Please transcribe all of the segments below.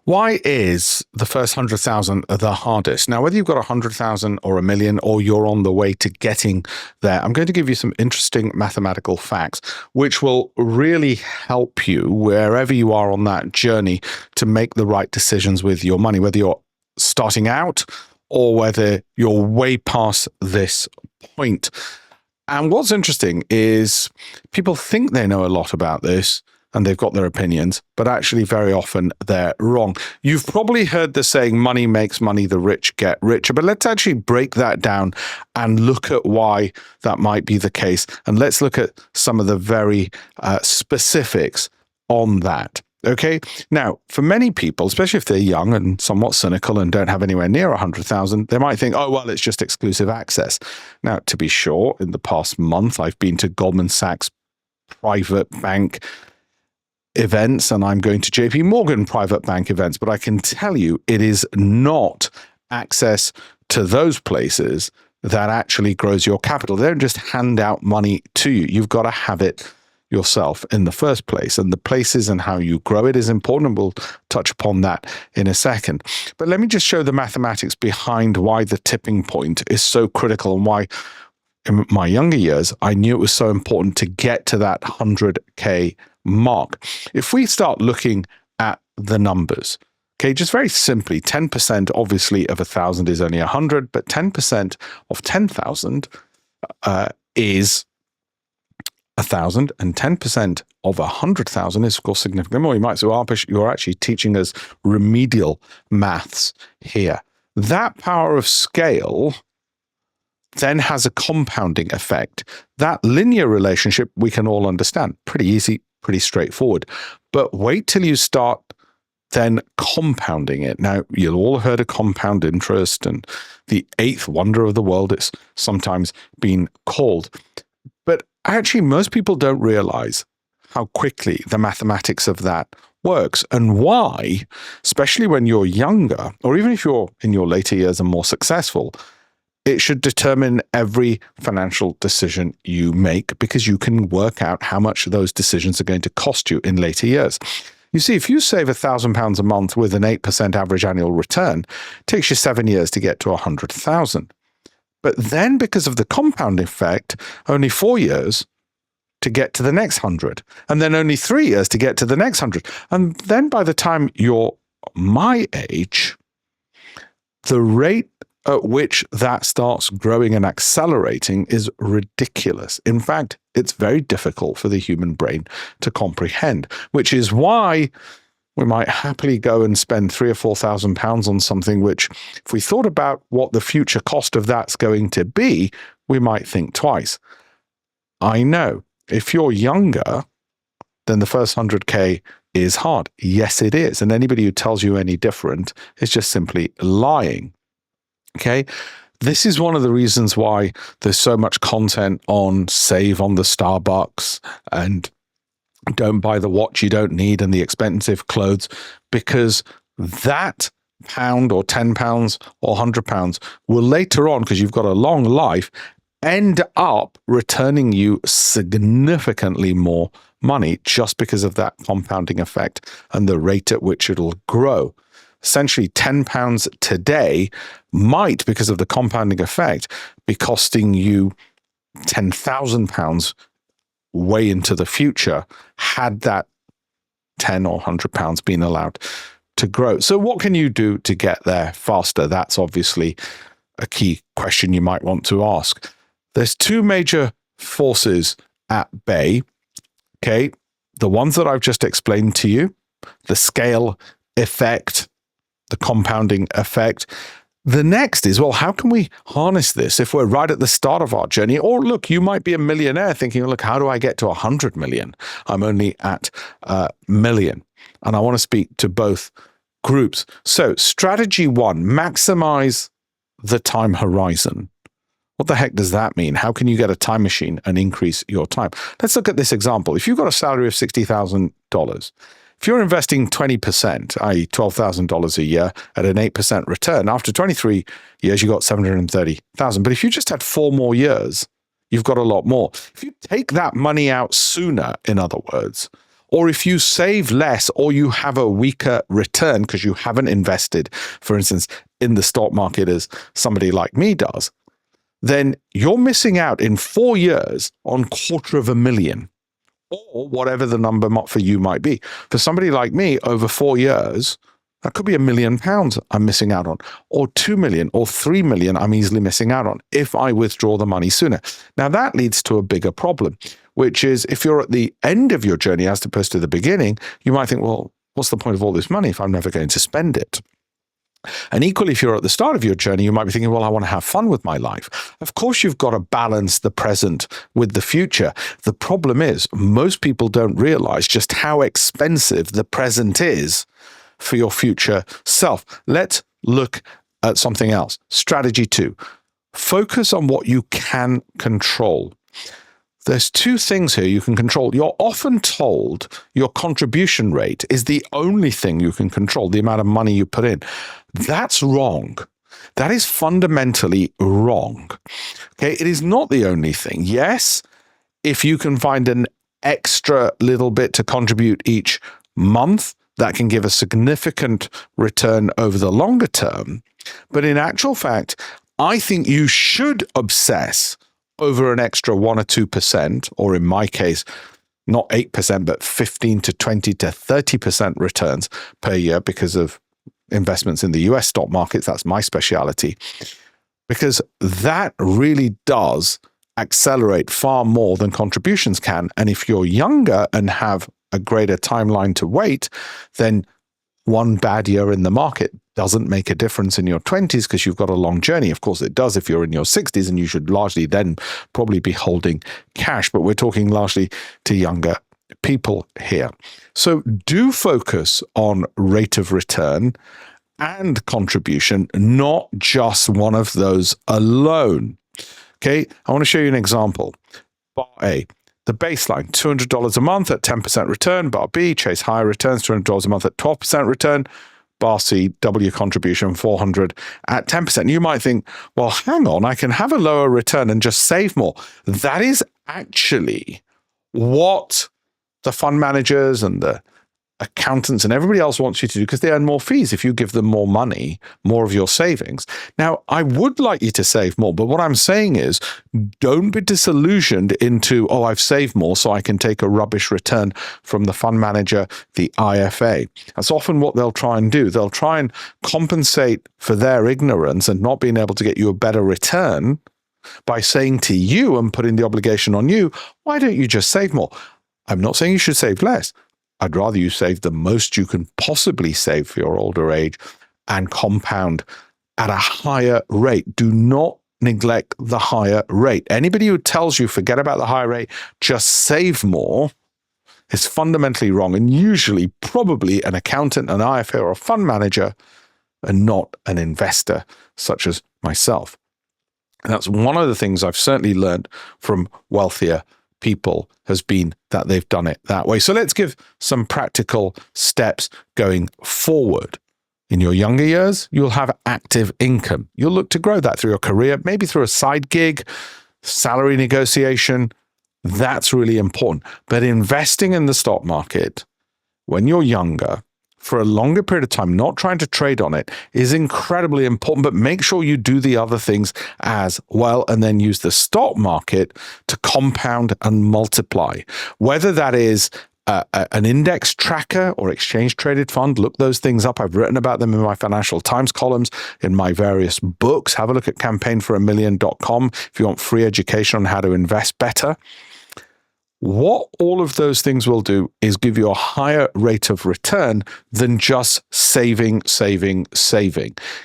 Why is the first 100,000 the hardest? Now, whether you've got 100,000 or a million, or you're on the way to getting there, I'm going to give you some interesting mathematical facts, which will really help you wherever you are on that journey to make the right decisions with your money, whether you're starting out or whether you're way past this point. And what's interesting is people think they know a lot about this, and they've got their opinions, but actually very often they're wrong. You've probably heard the saying, money makes money, the rich get richer, but let's actually break that down and look at why that might be the case. And let's look at some of the very specifics on that. Okay. Now, for many people, especially if they're young and somewhat cynical and don't have anywhere near 100,000, they might think, oh, well, it's just exclusive access. Now, to be sure, in the past month, I've been to Goldman Sachs private bank events, and I'm going to JP Morgan private bank events, but I can tell you it is not access to those places that actually grows your capital. They don't just hand out money to you. You've got to have it yourself in the first place, and the places and how you grow it is important, and we'll touch upon that in a second. But let me just show the mathematics behind why the tipping point is so critical, and why in my younger years I knew it was so important to get to that 100K mark. If we start looking at the numbers, okay, just very simply, 10% obviously of 1,000 is only 100, but 10% of 10,000 is 1,000, and 10% of 100,000 is, of course, significantly more. You might say, well, Alpesh, you're actually teaching us remedial maths here. That power of scale then has a compounding effect. That linear relationship we can all understand. Pretty easy, pretty straightforward. But wait till you start then compounding it. Now, you'll all heard of compound interest and the eighth wonder of the world, it's sometimes been called. But actually, most people don't realize how quickly the mathematics of that works, and why, especially when you're younger, or even if you're in your later years and more successful, it should determine every financial decision you make, because you can work out how much those decisions are going to cost you in later years. You see, if you save £1,000 a month with an 8% average annual return, it takes you 7 years to get to 100,000. But then, because of the compound effect, only 4 years to get to the next 100, and then only 3 years to get to the next 100. And then by the time you're my age, the rate at which that starts growing and accelerating is ridiculous. In fact, it's very difficult for the human brain to comprehend, which is why we might happily go and spend £3,000 or £4,000 on something which, if we thought about what the future cost of that's going to be, we might think twice. I know, if you're younger, then the first 100K is hard. Yes, it is. And anybody who tells you any different is just simply lying. Okay, this is one of the reasons why there's so much content on save on the Starbucks and don't buy the watch you don't need and the expensive clothes, because that pound or £10 or £100 will later on, because you've got a long life, end up returning you significantly more money just because of that compounding effect and the rate at which it'll grow. Essentially, £10 today might, because of the compounding effect, be costing you £10,000 way into the future, had that £10 or £100 been allowed to grow. So what can you do to get there faster? That's obviously a key question you might want to ask. There's two major forces at bay. Okay, the ones that I've just explained to you, the scale effect, the compounding effect. The next is, well, how can we harness this if we're right at the start of our journey? Or look, you might be a millionaire thinking, look, how do I get to 100 million? I'm only at a million. And I want to speak to both groups. So strategy one, maximize the time horizon. What the heck does that mean? How can you get a time machine and increase your time? Let's look at this example. If you've got a salary of $60,000, if you're investing 20%, i.e. $12,000 a year at an 8% return, after 23 years, you got $730,000. But if you just had 4 more years, you've got a lot more. If you take that money out sooner, in other words, or if you save less or you have a weaker return because you haven't invested, for instance, in the stock market as somebody like me does, then you're missing out in 4 years on $250,000 or whatever the number for you might be. For somebody like me, over 4 years, that could be £1 million I'm missing out on, or 2 million or 3 million I'm easily missing out on if I withdraw the money sooner. Now that leads to a bigger problem, which is if you're at the end of your journey as opposed to the beginning, you might think, well, what's the point of all this money if I'm never going to spend it? And equally, if you're at the start of your journey, you might be thinking, well, I want to have fun with my life. Of course, you've got to balance the present with the future. The problem is most people don't realize just how expensive the present is for your future self. Let's look at something else. Strategy 2, focus on what you can control. There's 2 things here you can control. You're often told your contribution rate is the only thing you can control, the amount of money you put in. That's wrong. That is fundamentally wrong. Okay, it is not the only thing. Yes, if you can find an extra little bit to contribute each month, that can give a significant return over the longer term. But in actual fact, I think you should obsess over an extra 1 or 2%, or in my case, not 8%, but 15 to 20 to 30% returns per year because of investments in the US stock markets. That's my specialty, because that really does accelerate far more than contributions can. And if you're younger and have a greater timeline to wait, then one bad year in the market doesn't make a difference in your 20s because you've got a long journey. Of course, it does if you're in your 60s, and you should largely then probably be holding cash. But we're talking largely to younger people here. So do focus on rate of return and contribution, not just one of those alone. Okay, I want to show you an example. Bar A, the baseline, $200 a month at 10% return. Bar B, chase higher returns, $200 a month at 12% return. Bar C, double your contribution, $400 at 10%. You might think, well, hang on, I can have a lower return and just save more. That is actually what the fund managers and the accountants and everybody else wants you to do, because they earn more fees if you give them more money, more of your savings. Now, I would like you to save more, but what I'm saying is don't be disillusioned into, oh, I've saved more so I can take a rubbish return from the fund manager, the IFA. That's often what they'll try and do. They'll try and compensate for their ignorance and not being able to get you a better return by saying to you and putting the obligation on you, why don't you just save more? I'm not saying you should save less. I'd rather you save the most you can possibly save for your older age and compound at a higher rate. Do not neglect the higher rate. Anybody who tells you forget about the higher rate, just save more, is fundamentally wrong, and usually probably an accountant, an IFA, or a fund manager, and not an investor such as myself. And that's one of the things I've certainly learned from wealthier people, has been that they've done it that way. So let's give some practical steps going forward. In your younger years, you'll have active income. You'll look to grow that through your career, maybe through a side gig, salary negotiation. That's really important. But investing in the stock market when you're younger, for a longer period of time, not trying to trade on it, is incredibly important. But make sure you do the other things as well, and then use the stock market to compound and multiply. Whether that is an index tracker or exchange traded fund, look those things up. I've written about them in my Financial Times columns, in my various books. Have a look at campaignforamillion.com if you want free education on how to invest better. What all of those things will do is give you a higher rate of return than just saving.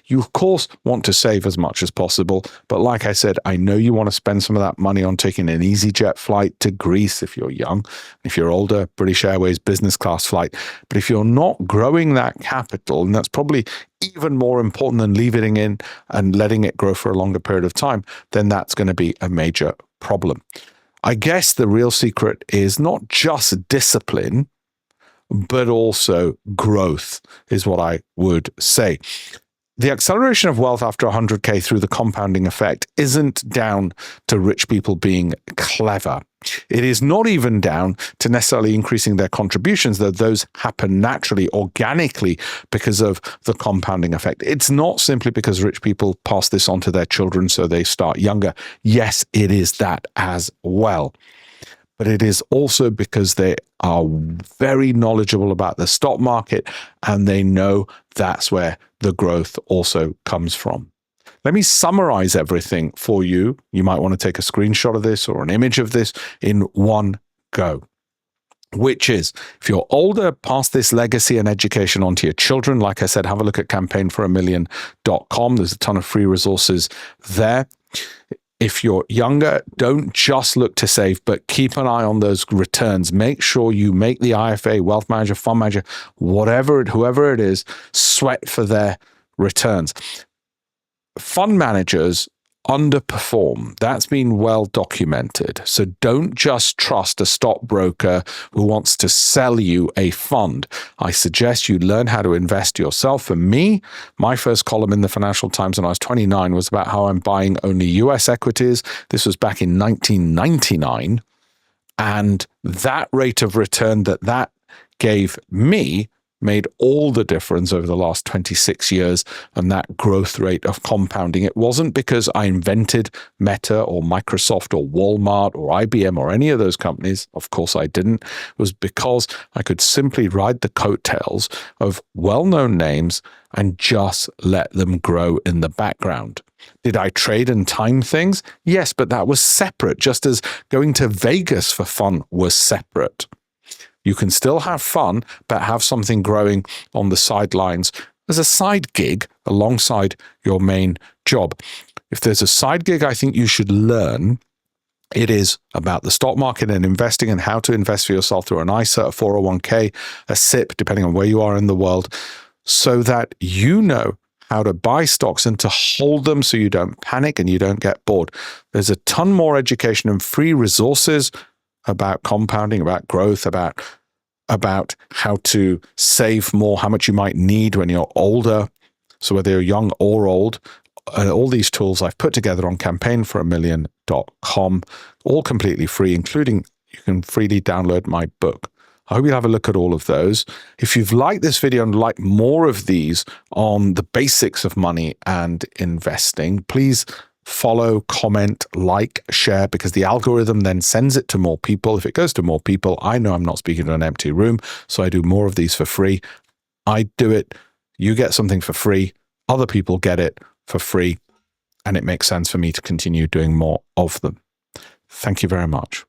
You, of course, want to save as much as possible. But like I said, I know you want to spend some of that money on taking an EasyJet flight to Greece if you're young. If you're older, British Airways business class flight. But if you're not growing that capital, and that's probably even more important than leaving it in and letting it grow for a longer period of time, then that's going to be a major problem. I guess the real secret is not just discipline, but also growth, is what I would say. the acceleration of wealth after 100K through the compounding effect isn't down to rich people being clever. It is not even down to necessarily increasing their contributions, though those happen naturally, organically, because of the compounding effect. It's not simply because rich people pass this on to their children so they start younger. Yes, it is that as well. But it is also because they are very knowledgeable about the stock market and they know that's where the growth also comes from. Let me summarize everything for you. You might want to take a screenshot of this or an image of this in one go, which is, if you're older, pass this legacy and education on to your children. Like I said, have a look at campaignforamillion.com. There's a ton of free resources there. If you're younger, don't just look to save, but keep an eye on those returns. Make sure you make the IFA, wealth manager, fund manager, whoever it is, sweat for their returns. Fund managers underperform. That's been well documented. So don't just trust a stockbroker who wants to sell you a fund. I suggest you learn how to invest yourself. For me, my first column in the Financial Times when I was 29 was about how I'm buying only US equities. This was back in 1999. And that rate of return that gave me made all the difference over the last 26 years, and that growth rate of compounding. It wasn't because I invented Meta or Microsoft or Walmart or IBM or any of those companies. Of course I didn't. It was because I could simply ride the coattails of well-known names and just let them grow in the background. Did I trade and time things? Yes, but that was separate, just as going to Vegas for fun was separate. You can still have fun, but have something growing on the sidelines as a side gig alongside your main job. If there's a side gig I think you should learn, it is about the stock market and investing and how to invest for yourself through an ISA, a 401k, a SIP, depending on where you are in the world, so that you know how to buy stocks and to hold them so you don't panic and you don't get bored. There's a ton more education and free resources about compounding, about growth, about how to save more, how much you might need when you're older. So whether you're young or old, all these tools I've put together on campaignforamillion.com, all completely free, including you can freely download my book. I hope you'll have a look at all of those. If you've liked this video and like more of these on the basics of money and investing, please follow, comment, like, share, because the algorithm then sends it to more people. If it goes to more people, I know I'm not speaking to an empty room, so I do more of these for free. I do it, you get something for free, other people get it for free, and it makes sense for me to continue doing more of them. Thank you very much.